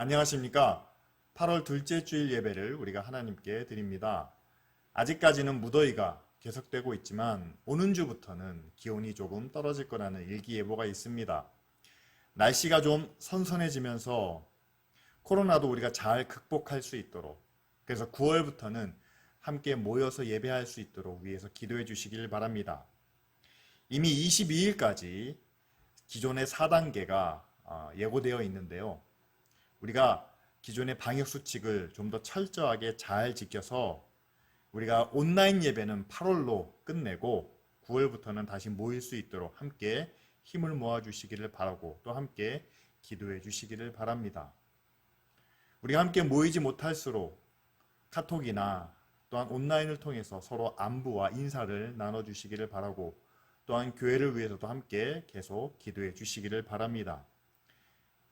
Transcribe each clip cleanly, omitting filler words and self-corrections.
안녕하십니까? 8월 둘째 주일 예배를 우리가 하나님께 드립니다. 아직까지는 무더위가 계속되고 있지만 오는 주부터는 기온이 조금 떨어질 거라는 일기예보가 있습니다. 날씨가 좀 선선해지면서 코로나도 우리가 잘 극복할 수 있도록, 그래서 9월부터는 함께 모여서 예배할 수 있도록 위해서 기도해 주시길 바랍니다. 이미 22일까지 기존의 4단계가 예고되어 있는데요. 우리가 기존의 방역수칙을 좀 더 철저하게 잘 지켜서 우리가 온라인 예배는 8월로 끝내고 9월부터는 다시 모일 수 있도록 함께 힘을 모아주시기를 바라고 또 함께 기도해 주시기를 바랍니다. 우리가 함께 모이지 못할수록 카톡이나 또한 온라인을 통해서 서로 안부와 인사를 나눠주시기를 바라고 또한 교회를 위해서도 함께 계속 기도해 주시기를 바랍니다.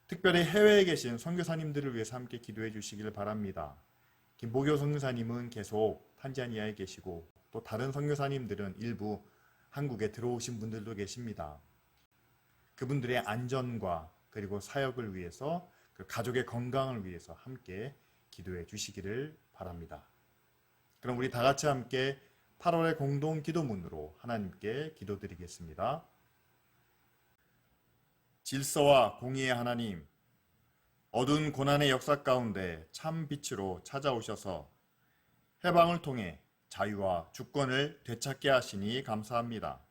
특별히 해외에 계신 선교사님들을 위해서 함께 기도해 주시기를 바랍니다. 김보교 선교사님은 계속 탄자니아에 계시고 또 다른 선교사님들은 일부 한국에 들어오신 분들도 계십니다. 그분들의 안전과 그리고 사역을 위해서 그 가족의 건강을 위해서 함께 기도해 주시기를 바랍니다. 그럼 우리 다 같이 함께 8월의 공동 기도문으로 하나님께 기도드리겠습니다. 질서와 공의의 하나님, 어두운 고난의 역사 가운데 참 빛으로 찾아오셔서 해방을 통해 자유와 주권을 되찾게 하시니 감사합니다.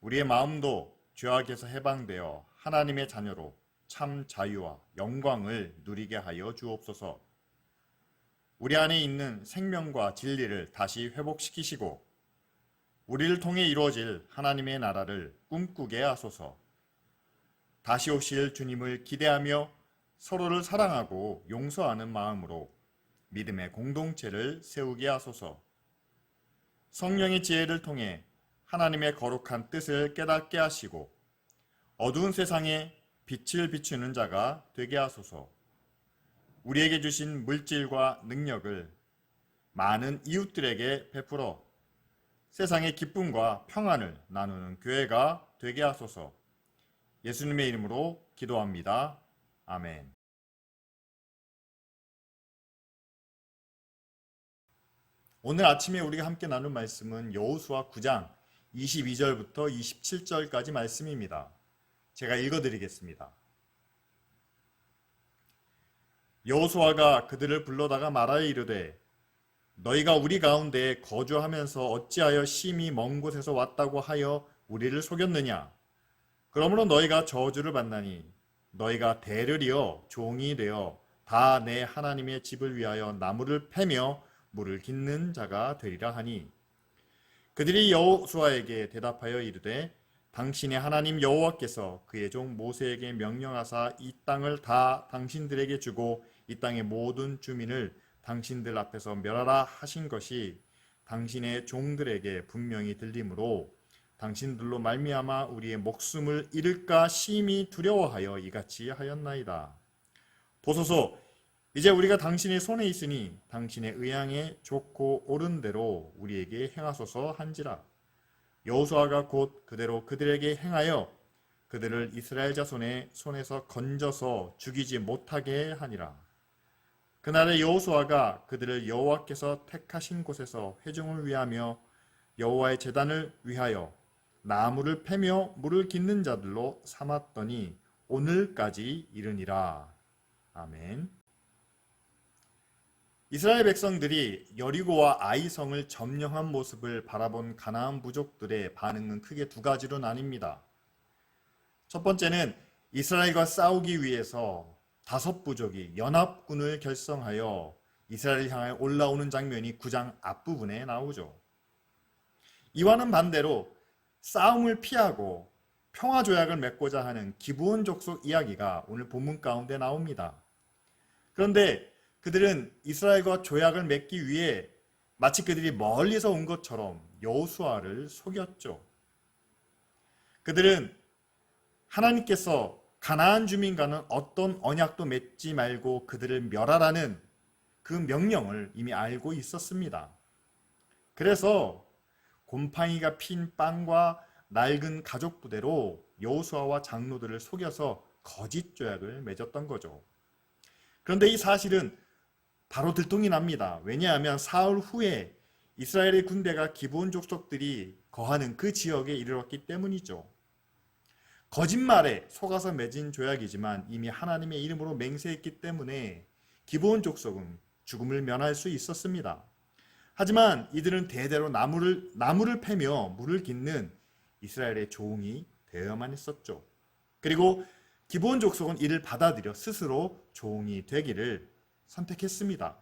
우리의 마음도 죄악에서 해방되어 하나님의 자녀로 참 자유와 영광을 누리게 하여 주옵소서. 우리 안에 있는 생명과 진리를 다시 회복시키시고 우리를 통해 이루어질 하나님의 나라를 꿈꾸게 하소서. 다시 오실 주님을 기대하며 서로를 사랑하고 용서하는 마음으로 믿음의 공동체를 세우게 하소서. 성령의 지혜를 통해 하나님의 거룩한 뜻을 깨닫게 하시고 어두운 세상에 빛을 비추는 자가 되게 하소서. 우리에게 주신 물질과 능력을 많은 이웃들에게 베풀어 세상의 기쁨과 평안을 나누는 교회가 되게 하소서. 예수님의 이름으로 기도합니다. 아멘. 오늘 아침에 우리가 함께 나눌 말씀은 여호수아 9장 22절부터 27절까지 말씀입니다. 제가 읽어드리겠습니다. 여호수아가 그들을 불러다가 말하여 이르되 너희가 우리 가운데 거주하면서 어찌하여 심히 먼 곳에서 왔다고 하여 우리를 속였느냐? 그러므로 너희가 저주를 받나니 너희가 대를 이어 종이 되어 다 내 하나님의 집을 위하여 나무를 패며 물을 깃는 자가 되리라 하니 그들이 여호수아에게 대답하여 이르되 당신의 하나님 여호와께서 그의 종 모세에게 명령하사 이 땅을 다 당신들에게 주고 이 땅의 모든 주민을 당신들 앞에서 멸하라 하신 것이 당신의 종들에게 분명히 들리므로 당신들로 말미암아 우리의 목숨을 잃을까 심히 두려워하여 이같이 하였나이다. 보소서, 이제 우리가 당신의 손에 있으니 당신의 의향에 좋고 옳은 대로 우리에게 행하소서 한지라. 여호수아가 곧 그대로 그들에게 행하여 그들을 이스라엘 자손의 손에서 건져서 죽이지 못하게 하니라. 그날에 여호수아가 그들을 여호와께서 택하신 곳에서 회중을 위하며 여호와의 제단을 위하여 나무를 패며 물을 깃는 자들로 삼았더니 오늘까지 이르니라. 아멘. 이스라엘 백성들이 여리고와 아이성을 점령한 모습을 바라본 가나안 부족들의 반응은 크게 두 가지로 나뉩니다. 첫 번째는 이스라엘과 싸우기 위해서 5부족이 연합군을 결성하여 이스라엘을 향해 올라오는 장면이 9장 앞부분에 나오죠. 이와는 반대로 싸움을 피하고 평화조약을 맺고자 하는 기브온 족속 이야기가 오늘 본문 가운데 나옵니다. 그런데 그들은 이스라엘과 조약을 맺기 위해 마치 그들이 멀리서 온 것처럼 여호수아를 속였죠. 그들은 하나님께서 가나안 주민과는 어떤 언약도 맺지 말고 그들을 멸하라는 그 명령을 이미 알고 있었습니다. 그래서 곰팡이가 핀 빵과 낡은 가족 부대로 여호수아와 장로들을 속여서 거짓 조약을 맺었던 거죠. 그런데 이 사실은 바로 들통이 납니다. 왜냐하면 사흘 후에 이스라엘의 군대가 기브온 족속들이 거하는 그 지역에 이르렀기 때문이죠. 거짓말에 속아서 맺은 조약이지만 이미 하나님의 이름으로 맹세했기 때문에 기브온 족속은 죽음을 면할 수 있었습니다. 하지만 이들은 대대로 나무를 패며 물을 깃는 이스라엘의 종이 되어야만 했었죠. 그리고 기브온 족속은 이를 받아들여 스스로 종이 되기를 선택했습니다.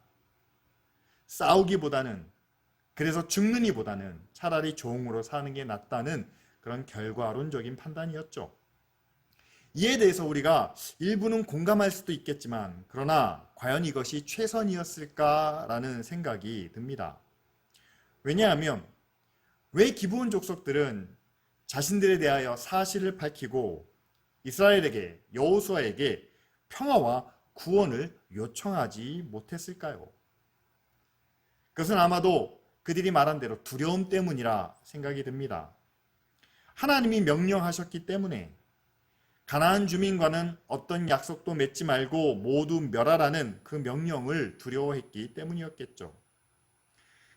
싸우기보다는, 그래서 죽는 이보다는 차라리 종으로 사는 게 낫다는 그런 결과론적인 판단이었죠. 이에 대해서 우리가 일부는 공감할 수도 있겠지만 그러나 과연 이것이 최선이었을까라는 생각이 듭니다. 왜냐하면 왜 기브온 족속들은 자신들에 대하여 사실을 밝히고 이스라엘에게, 여호수아에게 평화와 구원을 요청하지 못했을까요? 그것은 아마도 그들이 말한 대로 두려움 때문이라 생각이 듭니다. 하나님이 명령하셨기 때문에 가나안 주민과는 어떤 약속도 맺지 말고 모두 멸하라는 그 명령을 두려워했기 때문이었겠죠.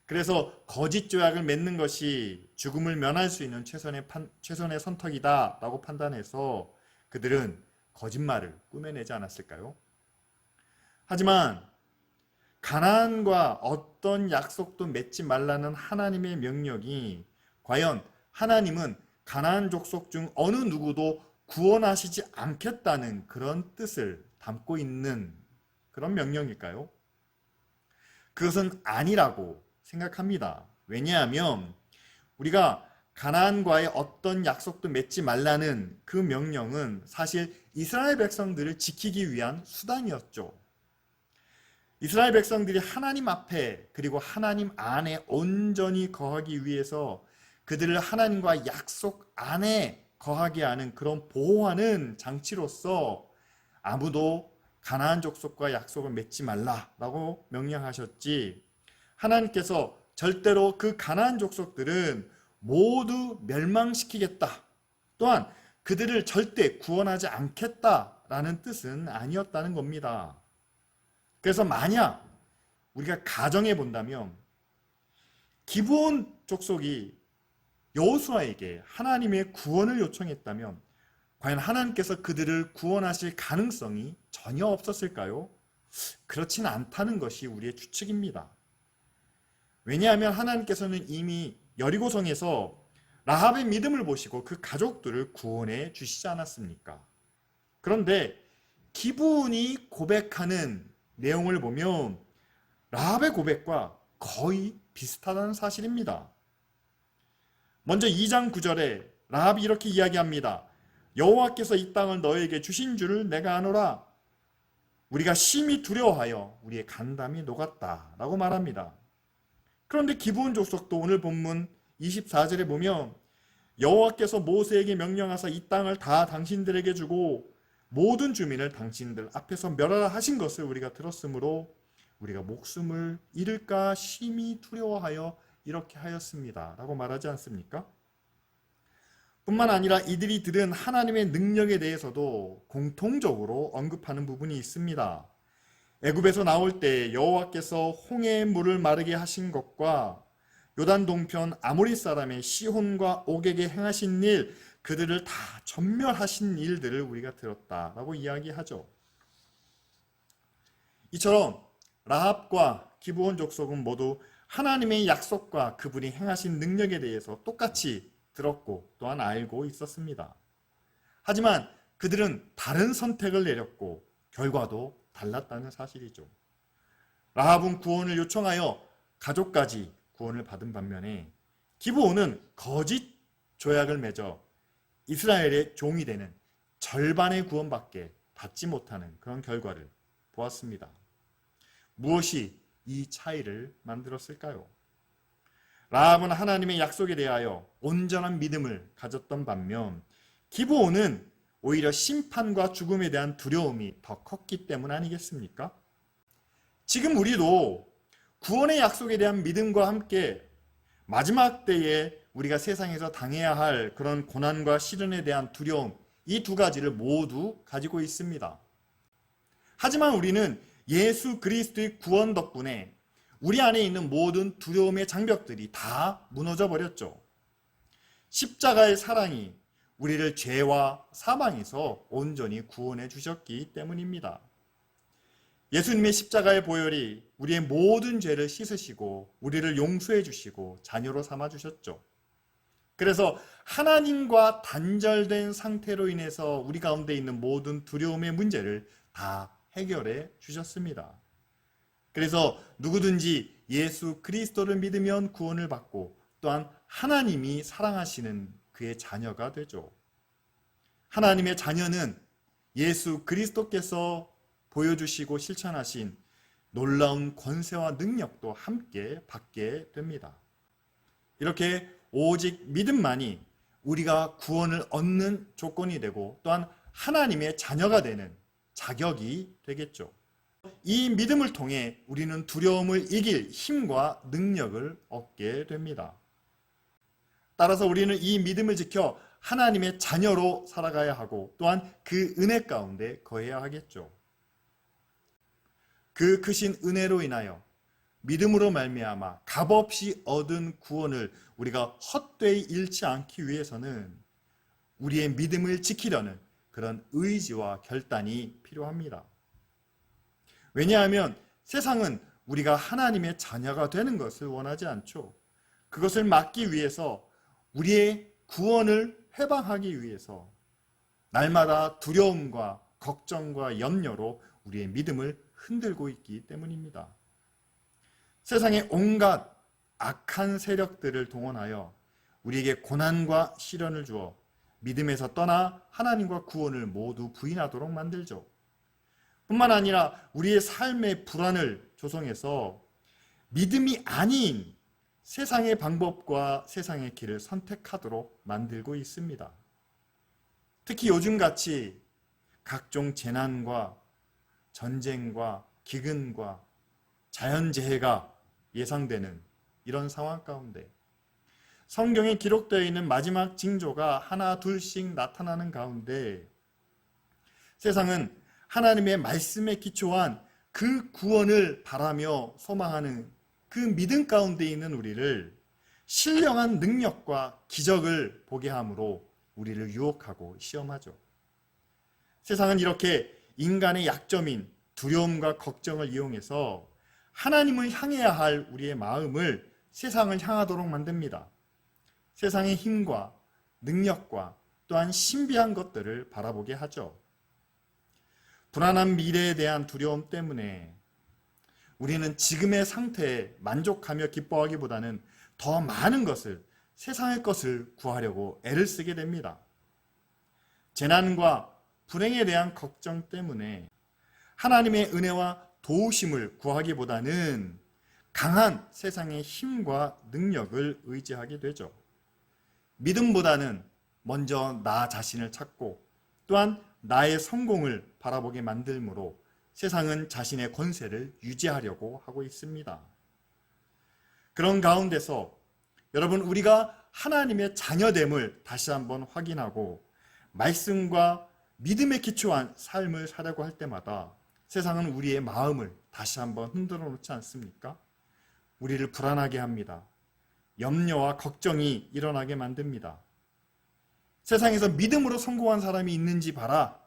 그래서 거짓 조약을 맺는 것이 죽음을 면할 수 있는 최선의 선택이다라고 판단해서 그들은 거짓말을 꾸며내지 않았을까요? 하지만 가나안과 어떤 약속도 맺지 말라는 하나님의 명령이 과연 하나님은 가나안 족속 중 어느 누구도 구원하시지 않겠다는 그런 뜻을 담고 있는 그런 명령일까요? 그것은 아니라고 생각합니다. 왜냐하면 우리가 가나안과의 어떤 약속도 맺지 말라는 그 명령은 사실 이스라엘 백성들을 지키기 위한 수단이었죠. 이스라엘 백성들이 하나님 앞에 그리고 하나님 안에 온전히 거하기 위해서 그들을 하나님과 약속 안에 거하게 하는 그런 보호하는 장치로서 아무도 가나안 족속과 약속을 맺지 말라라고 명령하셨지, 하나님께서 절대로 그 가나안 족속들은 모두 멸망시키겠다, 또한 그들을 절대 구원하지 않겠다라는 뜻은 아니었다는 겁니다. 그래서 만약 우리가 가정해 본다면 기브온 족속이 여호수아에게 하나님의 구원을 요청했다면 과연 하나님께서 그들을 구원하실 가능성이 전혀 없었을까요? 그렇진 않다는 것이 우리의 추측입니다. 왜냐하면 하나님께서는 이미 여리고성에서 라합의 믿음을 보시고 그 가족들을 구원해 주시지 않았습니까? 그런데 기브온이 고백하는 내용을 보면 라합의 고백과 거의 비슷하다는 사실입니다. 먼저 2장 9절에 라합이 이렇게 이야기합니다. 여호와께서 이 땅을 너에게 주신 줄을 내가 아노라. 우리가 심히 두려워하여 우리의 간담이 녹았다 라고 말합니다. 그런데 기브온 족속도 오늘 본문 24절에 보면 여호와께서 모세에게 명령하사 이 땅을 다 당신들에게 주고 모든 주민을 당신들 앞에서 멸하라 하신 것을 우리가 들었으므로 우리가 목숨을 잃을까 심히 두려워하여 이렇게 하였습니다 라고 말하지 않습니까? 뿐만 아니라 이들이 들은 하나님의 능력에 대해서도 공통적으로 언급하는 부분이 있습니다. 애굽에서 나올 때 여호와께서 홍해의 물을 마르게 하신 것과 요단 동편 아모리 사람의 시혼과 옥에게 행하신 일, 그들을 다 전멸하신 일들을 우리가 들었다라고 이야기하죠. 이처럼 라합과 기브온 족속은 모두 하나님의 약속과 그분이 행하신 능력에 대해서 똑같이 들었고 또한 알고 있었습니다. 하지만 그들은 다른 선택을 내렸고 결과도 달랐다는 사실이죠. 라합은 구원을 요청하여 가족까지 구원을 받은 반면에 기브온은 거짓 조약을 맺어 이스라엘의 종이 되는 절반의 구원밖에 받지 못하는 그런 결과를 보았습니다. 무엇이 이 차이를 만들었을까요? 라합은 하나님의 약속에 대하여 온전한 믿음을 가졌던 반면 기브온은 오히려 심판과 죽음에 대한 두려움이 더 컸기 때문 아니겠습니까? 지금 우리도 구원의 약속에 대한 믿음과 함께 마지막 때에 우리가 세상에서 당해야 할 그런 고난과 시련에 대한 두려움, 이 두 가지를 모두 가지고 있습니다. 하지만 우리는 예수 그리스도의 구원 덕분에 우리 안에 있는 모든 두려움의 장벽들이 다 무너져 버렸죠. 십자가의 사랑이 우리를 죄와 사망에서 온전히 구원해 주셨기 때문입니다. 예수님의 십자가의 보혈이 우리의 모든 죄를 씻으시고 우리를 용서해 주시고 자녀로 삼아 주셨죠. 그래서 하나님과 단절된 상태로 인해서 우리 가운데 있는 모든 두려움의 문제를 다 해결해 주셨습니다. 그래서 누구든지 예수 그리스도를 믿으면 구원을 받고 또한 하나님이 사랑하시는 그의 자녀가 되죠. 하나님의 자녀는 예수 그리스도께서 보여주시고 실천하신 놀라운 권세와 능력도 함께 받게 됩니다. 이렇게 오직 믿음만이 우리가 구원을 얻는 조건이 되고 또한 하나님의 자녀가 되는 자격이 되겠죠. 이 믿음을 통해 우리는 두려움을 이길 힘과 능력을 얻게 됩니다. 따라서 우리는 이 믿음을 지켜 하나님의 자녀로 살아가야 하고 또한 그 은혜 가운데 거해야 하겠죠. 그 크신 은혜로 인하여 믿음으로 말미암아 값없이 얻은 구원을 우리가 헛되이 잃지 않기 위해서는 우리의 믿음을 지키려는 그런 의지와 결단이 필요합니다. 왜냐하면 세상은 우리가 하나님의 자녀가 되는 것을 원하지 않죠. 그것을 막기 위해서 우리의 구원을 회방하기 위해서 날마다 두려움과 걱정과 염려로 우리의 믿음을 흔들고 있기 때문입니다. 세상의 온갖 악한 세력들을 동원하여 우리에게 고난과 시련을 주어 믿음에서 떠나 하나님과 구원을 모두 부인하도록 만들죠. 뿐만 아니라 우리의 삶의 불안을 조성해서 믿음이 아닌 세상의 방법과 세상의 길을 선택하도록 만들고 있습니다. 특히 요즘같이 각종 재난과 전쟁과 기근과 자연재해가 예상되는 이런 상황 가운데 성경에 기록되어 있는 마지막 징조가 하나 둘씩 나타나는 가운데 세상은 하나님의 말씀에 기초한 그 구원을 바라며 소망하는 그 믿음 가운데 있는 우리를 신령한 능력과 기적을 보게 함으로 우리를 유혹하고 시험하죠. 세상은 이렇게 인간의 약점인 두려움과 걱정을 이용해서 하나님을 향해야 할 우리의 마음을 세상을 향하도록 만듭니다. 세상의 힘과 능력과 또한 신비한 것들을 바라보게 하죠. 불안한 미래에 대한 두려움 때문에 우리는 지금의 상태에 만족하며 기뻐하기보다는 더 많은 것을, 세상의 것을 구하려고 애를 쓰게 됩니다. 재난과 불행에 대한 걱정 때문에 하나님의 은혜와 도우심을 구하기보다는 강한 세상의 힘과 능력을 의지하게 되죠. 믿음보다는 먼저 나 자신을 찾고 또한 나의 성공을 바라보게 만들므로 세상은 자신의 권세를 유지하려고 하고 있습니다. 그런 가운데서 여러분, 우리가 하나님의 자녀됨을 다시 한번 확인하고 말씀과 믿음에 기초한 삶을 살려고 할 때마다 세상은 우리의 마음을 다시 한번 흔들어 놓지 않습니까? 우리를 불안하게 합니다. 염려와 걱정이 일어나게 만듭니다. 세상에서 믿음으로 성공한 사람이 있는지 봐라.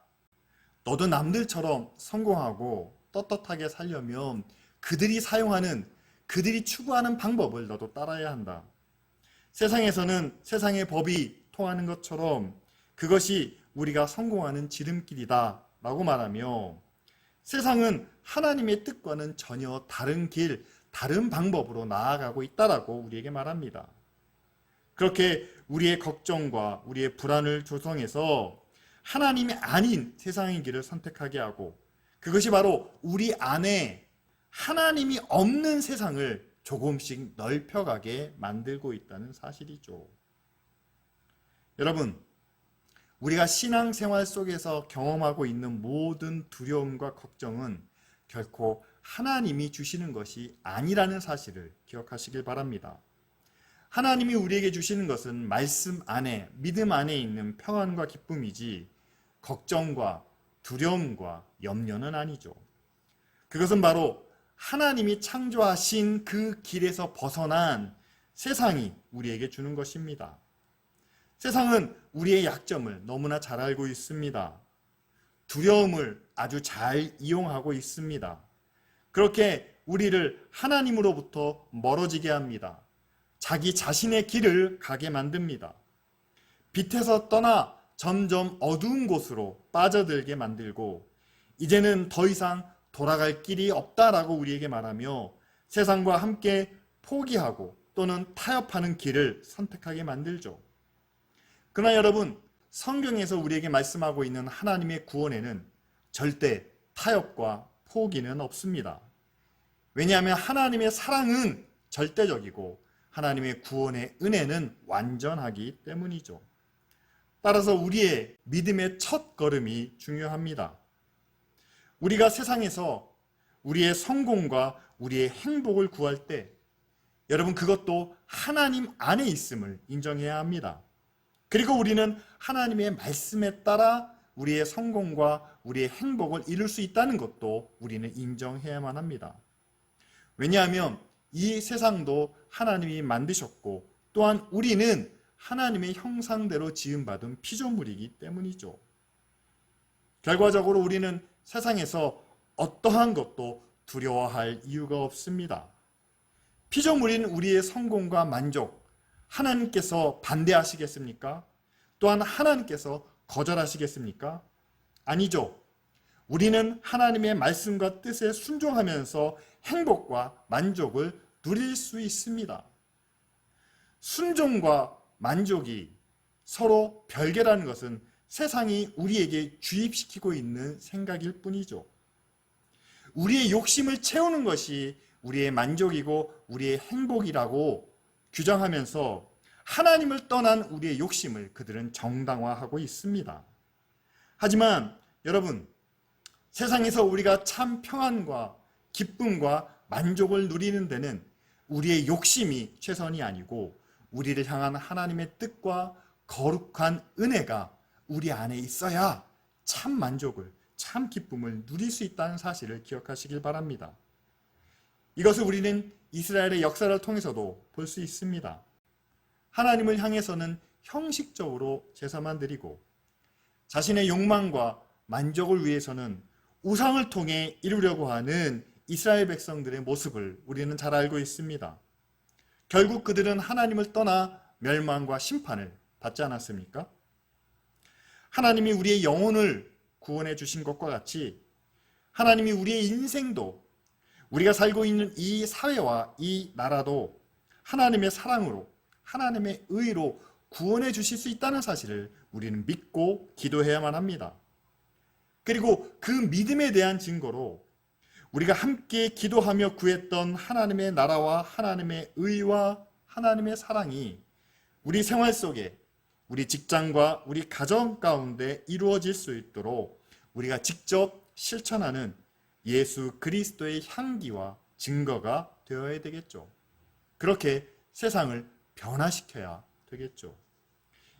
너도 남들처럼 성공하고 떳떳하게 살려면 그들이 사용하는, 그들이 추구하는 방법을 너도 따라야 한다. 세상에서는 세상의 법이 통하는 것처럼 그것이 우리가 성공하는 지름길이다 라고 말하며 세상은 하나님의 뜻과는 전혀 다른 길, 다른 방법으로 나아가고 있다라고 우리에게 말합니다. 그렇게 우리의 걱정과 우리의 불안을 조성해서 하나님이 아닌 세상의 길을 선택하게 하고 그것이 바로 우리 안에 하나님이 없는 세상을 조금씩 넓혀가게 만들고 있다는 사실이죠. 여러분, 우리가 신앙생활 속에서 경험하고 있는 모든 두려움과 걱정은 결코 하나님이 주시는 것이 아니라는 사실을 기억하시길 바랍니다. 하나님이 우리에게 주시는 것은 말씀 안에, 믿음 안에 있는 평안과 기쁨이지 걱정과 두려움과 염려는 아니죠. 그것은 바로 하나님이 창조하신 그 길에서 벗어난 세상이 우리에게 주는 것입니다. 세상은 우리의 약점을 너무나 잘 알고 있습니다. 두려움을 아주 잘 이용하고 있습니다. 그렇게 우리를 하나님으로부터 멀어지게 합니다. 자기 자신의 길을 가게 만듭니다. 빛에서 떠나 점점 어두운 곳으로 빠져들게 만들고 이제는 더 이상 돌아갈 길이 없다라고 우리에게 말하며 세상과 함께 포기하고 또는 타협하는 길을 선택하게 만들죠. 그러나 여러분, 성경에서 우리에게 말씀하고 있는 하나님의 구원에는 절대 타협과 포기는 없습니다. 왜냐하면 하나님의 사랑은 절대적이고 하나님의 구원의 은혜는 완전하기 때문이죠. 따라서 우리의 믿음의 첫 걸음이 중요합니다. 우리가 세상에서 우리의 성공과 우리의 행복을 구할 때 여러분, 그것도 하나님 안에 있음을 인정해야 합니다. 그리고 우리는 하나님의 말씀에 따라 우리의 성공과 우리의 행복을 이룰 수 있다는 것도 우리는 인정해야만 합니다. 왜냐하면 이 세상도 하나님이 만드셨고 또한 우리는 하나님의 형상대로 지음받은 피조물이기 때문이죠. 결과적으로 우리는 세상에서 어떠한 것도 두려워할 이유가 없습니다. 피조물인 우리의 성공과 만족, 하나님께서 반대하시겠습니까? 또한 하나님께서 거절하시겠습니까? 아니죠. 우리는 하나님의 말씀과 뜻에 순종하면서 행복과 만족을 누릴 수 있습니다. 순종과 만족이 서로 별개라는 것은 세상이 우리에게 주입시키고 있는 생각일 뿐이죠. 우리의 욕심을 채우는 것이 우리의 만족이고 우리의 행복이라고 규정하면서 하나님을 떠난 우리의 욕심을 그들은 정당화하고 있습니다. 하지만 여러분, 세상에서 우리가 참 평안과 기쁨과 만족을 누리는 데는 우리의 욕심이 최선이 아니고 우리를 향한 하나님의 뜻과 거룩한 은혜가 우리 안에 있어야 참 만족을, 참 기쁨을 누릴 수 있다는 사실을 기억하시길 바랍니다. 이것을 우리는 이스라엘의 역사를 통해서도 볼 수 있습니다. 하나님을 향해서는 형식적으로 제사만 드리고 자신의 욕망과 만족을 위해서는 우상을 통해 이루려고 하는 이스라엘 백성들의 모습을 우리는 잘 알고 있습니다. 결국 그들은 하나님을 떠나 멸망과 심판을 받지 않았습니까? 하나님이 우리의 영혼을 구원해 주신 것과 같이 하나님이 우리의 인생도, 우리가 살고 있는 이 사회와 이 나라도 하나님의 사랑으로, 하나님의 의로 구원해 주실 수 있다는 사실을 우리는 믿고 기도해야만 합니다. 그리고 그 믿음에 대한 증거로 우리가 함께 기도하며 구했던 하나님의 나라와 하나님의 의와 하나님의 사랑이 우리 생활 속에, 우리 직장과 우리 가정 가운데 이루어질 수 있도록 우리가 직접 실천하는 예수 그리스도의 향기와 증거가 되어야 되겠죠. 그렇게 세상을 변화시켜야 되겠죠.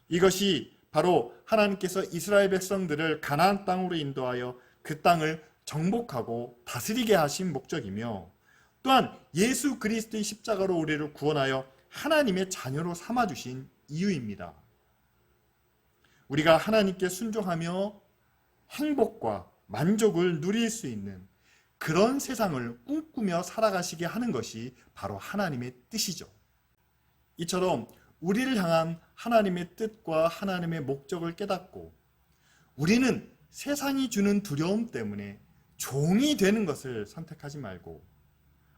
이것이 바로 하나님께서 이스라엘 백성들을 가나안 땅으로 인도하여 그 땅을 정복하고 다스리게 하신 목적이며 또한 예수 그리스도의 십자가로 우리를 구원하여 하나님의 자녀로 삼아주신 이유입니다. 우리가 하나님께 순종하며 행복과 만족을 누릴 수 있는 그런 세상을 꿈꾸며 살아가시게 하는 것이 바로 하나님의 뜻이죠. 이처럼 우리를 향한 하나님의 뜻과 하나님의 목적을 깨닫고 우리는 세상이 주는 두려움 때문에 종이 되는 것을 선택하지 말고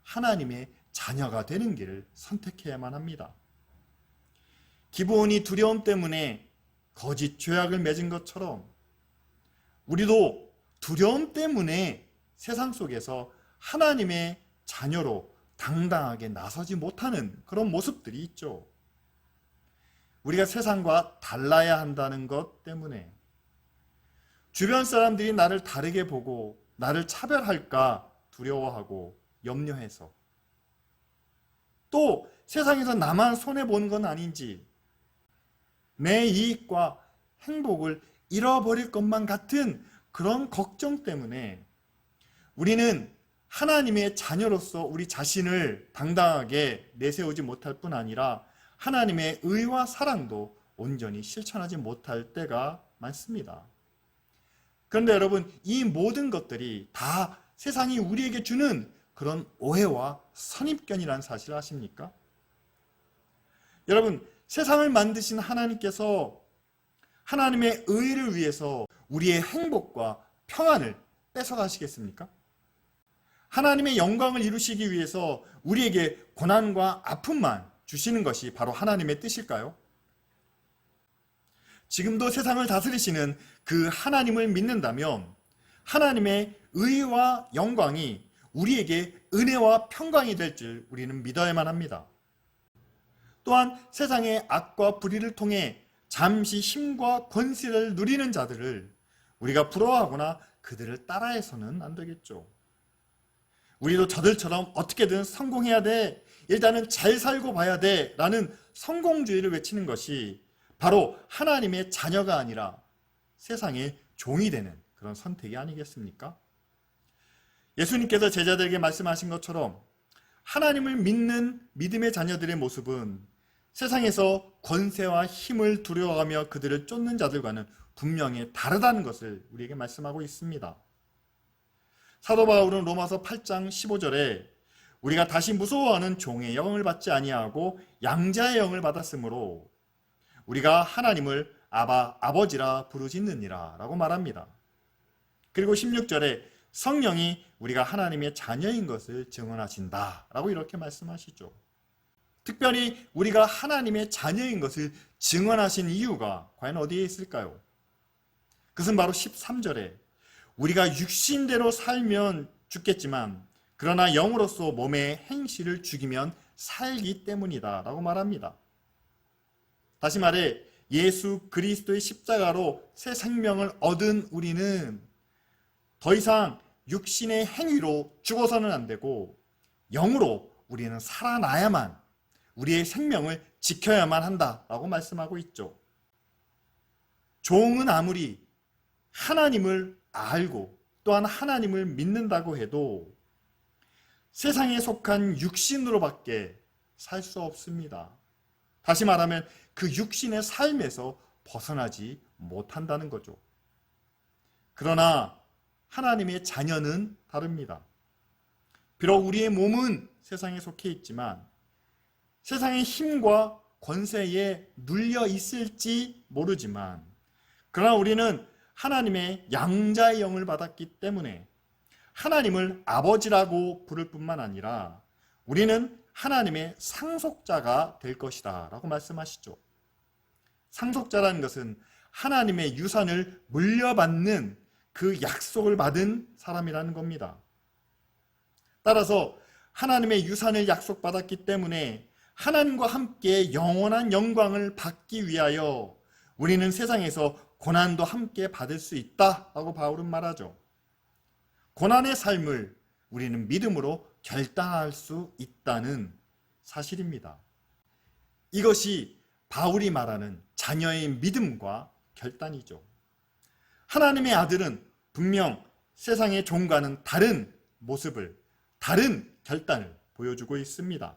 하나님의 자녀가 되는 길을 선택해야만 합니다. 기브온이 두려움 때문에 거짓 죄악을 맺은 것처럼 우리도 두려움 때문에 세상 속에서 하나님의 자녀로 당당하게 나서지 못하는 그런 모습들이 있죠. 우리가 세상과 달라야 한다는 것 때문에 주변 사람들이 나를 다르게 보고 나를 차별할까 두려워하고 염려해서 또 세상에서 나만 손해보는 건 아닌지 내 이익과 행복을 잃어버릴 것만 같은 그런 걱정 때문에 우리는 하나님의 자녀로서 우리 자신을 당당하게 내세우지 못할 뿐 아니라 하나님의 의와 사랑도 온전히 실천하지 못할 때가 많습니다. 그런데 여러분, 이 모든 것들이 다 세상이 우리에게 주는 그런 오해와 선입견이라는 사실을 아십니까? 여러분, 세상을 만드신 하나님께서 하나님의 의를 위해서 우리의 행복과 평안을 뺏어가시겠습니까? 하나님의 영광을 이루시기 위해서 우리에게 고난과 아픔만 주시는 것이 바로 하나님의 뜻일까요? 지금도 세상을 다스리시는 그 하나님을 믿는다면 하나님의 의와 영광이 우리에게 은혜와 평강이 될 줄 우리는 믿어야만 합니다. 또한 세상의 악과 불의를 통해 잠시 힘과 권세를 누리는 자들을 우리가 부러워하거나 그들을 따라해서는 안 되겠죠. 우리도 저들처럼 어떻게든 성공해야 돼, 일단은 잘 살고 봐야 돼 라는 성공주의를 외치는 것이 바로 하나님의 자녀가 아니라 세상의 종이 되는 그런 선택이 아니겠습니까? 예수님께서 제자들에게 말씀하신 것처럼 하나님을 믿는 믿음의 자녀들의 모습은 세상에서 권세와 힘을 두려워하며 그들을 쫓는 자들과는 분명히 다르다는 것을 우리에게 말씀하고 있습니다. 사도 바울은 로마서 8장 15절에 우리가 다시 무서워하는 종의 영을 받지 아니하고 양자의 영을 받았으므로 우리가 하나님을 아버지라 부르짖느니라 라고 말합니다. 그리고 16절에 성령이 우리가 하나님의 자녀인 것을 증언하신다 라고 이렇게 말씀하시죠. 특별히 우리가 하나님의 자녀인 것을 증언하신 이유가 과연 어디에 있을까요? 그것은 바로 13절에 우리가 육신대로 살면 죽겠지만 그러나 영으로서 몸의 행실을 죽이면 살기 때문이다 라고 말합니다. 다시 말해 예수 그리스도의 십자가로 새 생명을 얻은 우리는 더 이상 육신의 행위로 죽어서는 안 되고 영으로 우리는 살아나야만, 우리의 생명을 지켜야만 한다라고 말씀하고 있죠. 종은 아무리 하나님을 알고 또한 하나님을 믿는다고 해도 세상에 속한 육신으로밖에 살 수 없습니다. 다시 말하면 그 육신의 삶에서 벗어나지 못한다는 거죠. 그러나 하나님의 자녀는 다릅니다. 비록 우리의 몸은 세상에 속해 있지만 세상의 힘과 권세에 눌려 있을지 모르지만 그러나 우리는 하나님의 양자의 영을 받았기 때문에 하나님을 아버지라고 부를 뿐만 아니라 우리는 하나님의 상속자가 될 것이다 라고 말씀하시죠. 상속자라는 것은 하나님의 유산을 물려받는 그 약속을 받은 사람이라는 겁니다. 따라서 하나님의 유산을 약속받았기 때문에 하나님과 함께 영원한 영광을 받기 위하여 우리는 세상에서 고난도 함께 받을 수 있다라고 바울은 말하죠. 고난의 삶을 우리는 믿음으로 결단할 수 있다는 사실입니다. 이것이 바울이 말하는 자녀의 믿음과 결단이죠. 하나님의 아들은 분명 세상의 종과는 다른 모습을, 다른 결단을 보여주고 있습니다.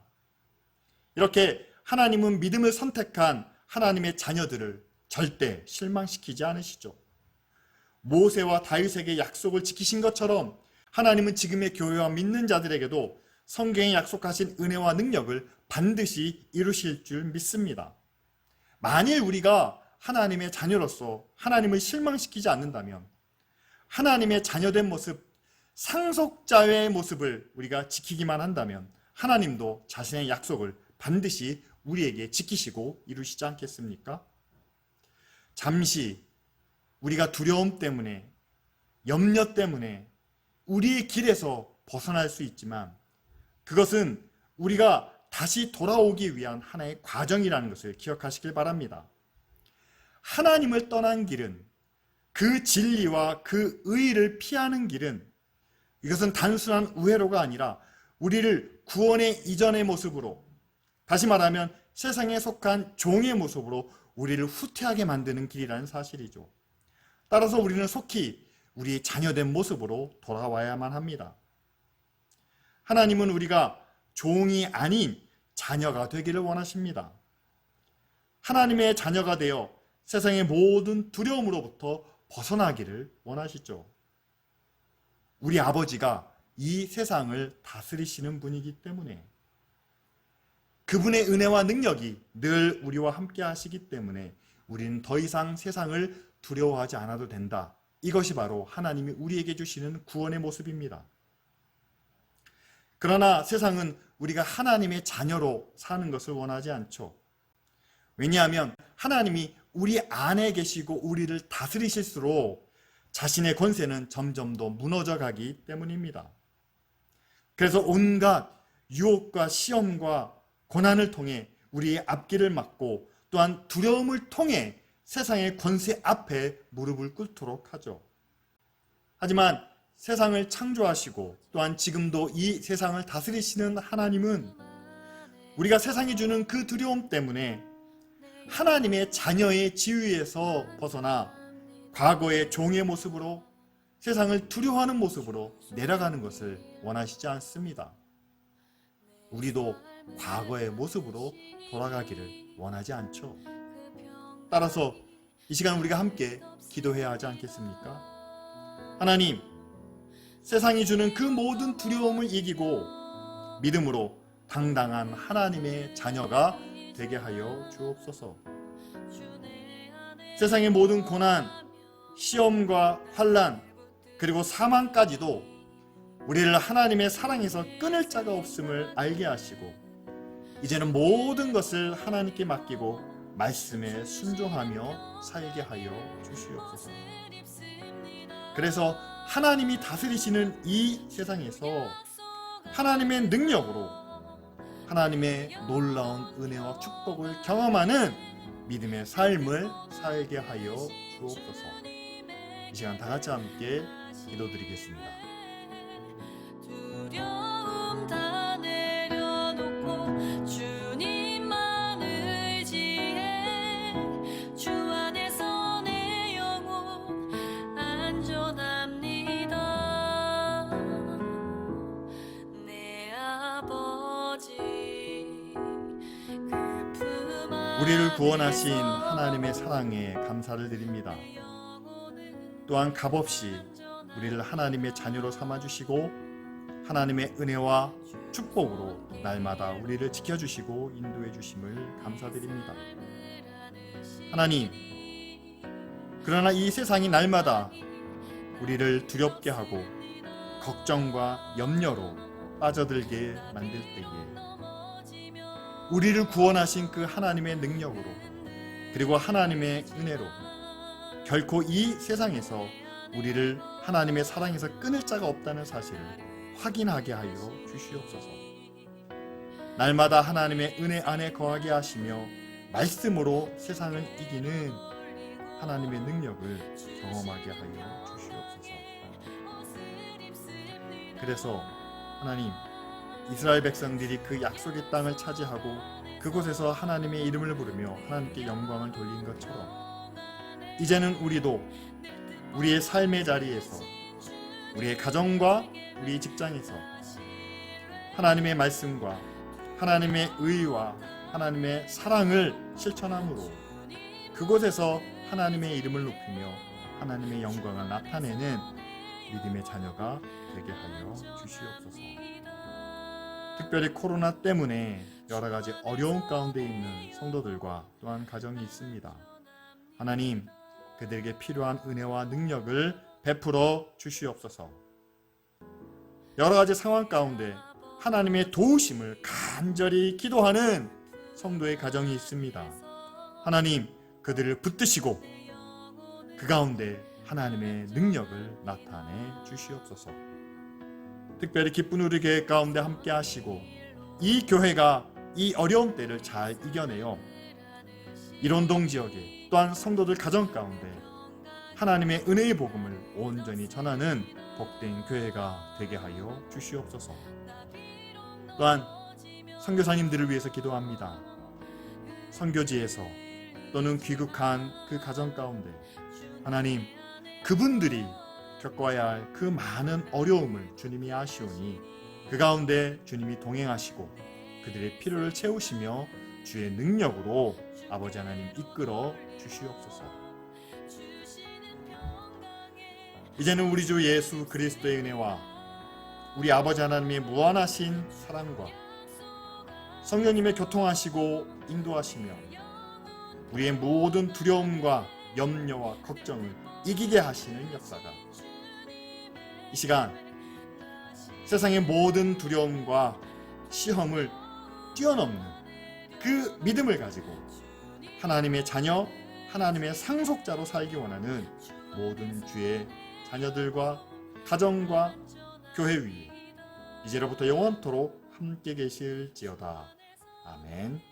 이렇게 하나님은 믿음을 선택한 하나님의 자녀들을 절대 실망시키지 않으시죠. 모세와 다윗에게 약속을 지키신 것처럼 하나님은 지금의 교회와 믿는 자들에게도 성경에 약속하신 은혜와 능력을 반드시 이루실 줄 믿습니다. 만일 우리가 하나님의 자녀로서 하나님을 실망시키지 않는다면 하나님의 자녀된 모습, 상속자의 모습을 우리가 지키기만 한다면 하나님도 자신의 약속을 반드시 우리에게 지키시고 이루시지 않겠습니까? 잠시 우리가 두려움 때문에, 염려 때문에 우리의 길에서 벗어날 수 있지만 그것은 우리가 다시 돌아오기 위한 하나의 과정이라는 것을 기억하시길 바랍니다. 하나님을 떠난 길은, 그 진리와 그 의를 피하는 길은 이것은 단순한 우회로가 아니라 우리를 구원의 이전의 모습으로, 다시 말하면 세상에 속한 종의 모습으로 우리를 후퇴하게 만드는 길이라는 사실이죠. 따라서 우리는 속히 우리의 자녀된 모습으로 돌아와야만 합니다. 하나님은 우리가 종이 아닌 자녀가 되기를 원하십니다. 하나님의 자녀가 되어 세상의 모든 두려움으로부터 벗어나기를 원하시죠. 우리 아버지가 이 세상을 다스리시는 분이기 때문에, 그분의 은혜와 능력이 늘 우리와 함께 하시기 때문에 우리는 더 이상 세상을 두려워하지 않아도 된다. 이것이 바로 하나님이 우리에게 주시는 구원의 모습입니다. 그러나 세상은 우리가 하나님의 자녀로 사는 것을 원하지 않죠. 왜냐하면 하나님이 우리 안에 계시고 우리를 다스리실수록 자신의 권세는 점점 더 무너져 가기 때문입니다. 그래서 온갖 유혹과 시험과 고난을 통해 우리의 앞길을 막고 또한 두려움을 통해 세상의 권세 앞에 무릎을 꿇도록 하죠. 하지만 세상을 창조하시고 또한 지금도 이 세상을 다스리시는 하나님은 우리가 세상이 주는 그 두려움 때문에 하나님의 자녀의 지위에서 벗어나 과거의 종의 모습으로 세상을 두려워하는 모습으로 내려가는 것을 원하시지 않습니다. 우리도 과거의 모습으로 돌아가기를 원하지 않죠. 따라서 이 시간 우리가 함께 기도해야 하지 않겠습니까? 하나님, 세상이 주는 그 모든 두려움을 이기고 믿음으로 당당한 하나님의 자녀가 되게 하여 주옵소서. 세상의 모든 고난, 시험과 환난, 그리고 사망까지도 우리를 하나님의 사랑에서 끊을 자가 없음을 알게 하시고 이제는 모든 것을 하나님께 맡기고 말씀에 순종하며 살게 하여 주시옵소서. 그래서 하나님이 다스리시는 이 세상에서 하나님의 능력으로 하나님의 놀라운 은혜와 축복을 경험하는 믿음의 삶을 살게 하여 주옵소서. 이 시간 다 같이 함께 기도드리겠습니다. 두려움 다 내려놓고 주님만 의지해 주 안에서 내 영혼 안전합니다. 내 아버지 그 품 안에 우리를 구원하신 하나님의 사랑에 감사를 드립니다. 또한 값없이 우리를 하나님의 자녀로 삼아주시고 하나님의 은혜와 축복으로 날마다 우리를 지켜주시고 인도해 주심을 감사드립니다. 하나님, 그러나 이 세상이 날마다 우리를 두렵게 하고 걱정과 염려로 빠져들게 만들 때에 우리를 구원하신 그 하나님의 능력으로 그리고 하나님의 은혜로 결코 이 세상에서 우리를 하나님의 사랑에서 끊을 자가 없다는 사실을 확인하게 하여 주시옵소서. 날마다 하나님의 은혜 안에 거하게 하시며 말씀으로 세상을 이기는 하나님의 능력을 경험하게 하여 주시옵소서. 그래서 하나님, 이스라엘 백성들이 그 약속의 땅을 차지하고 그곳에서 하나님의 이름을 부르며 하나님께 영광을 돌린 것처럼 이제는 우리도 우리의 삶의 자리에서 우리의 가정과 우리 직장에서 하나님의 말씀과 하나님의 의와 하나님의 사랑을 실천함으로 그곳에서 하나님의 이름을 높이며 하나님의 영광을 나타내는 믿음의 자녀가 되게 하여 주시옵소서. 특별히 코로나 때문에 여러 가지 어려운 가운데 있는 성도들과 또한 가정이 있습니다. 하나님, 그들에게 필요한 은혜와 능력을 베풀어 주시옵소서. 여러 가지 상황 가운데 하나님의 도우심을 간절히 기도하는 성도의 가정이 있습니다. 하나님, 그들을 붙드시고 그 가운데 하나님의 능력을 나타내 주시옵소서. 특별히 기쁜 우리 교회 가운데 함께 하시고 이 교회가 이 어려운 때를 잘 이겨내어 일원동 지역에 또한 성도들 가정 가운데 하나님의 은혜의 복음을 온전히 전하는 복된 교회가 되게 하여 주시옵소서. 또한 선교사님들을 위해서 기도합니다. 선교지에서 또는 귀국한 그 가정 가운데 하나님, 그분들이 겪어야 할 그 많은 어려움을 주님이 아시오니 그 가운데 주님이 동행하시고 그들의 필요를 채우시며 주의 능력으로 아버지 하나님 이끌어 주시옵소서. 이제는 우리 주 예수 그리스도의 은혜와 우리 아버지 하나님의 무한하신 사랑과 성령님의 교통하시고 인도하시며 우리의 모든 두려움과 염려와 걱정을 이기게 하시는 역사가 이 시간 세상의 모든 두려움과 시험을 뛰어넘는 그 믿음을 가지고 하나님의 자녀, 하나님의 상속자로 살기 원하는 모든 주의 자녀들과 가정과 교회 위에 이제로부터 영원토록 함께 계실지어다. 아멘.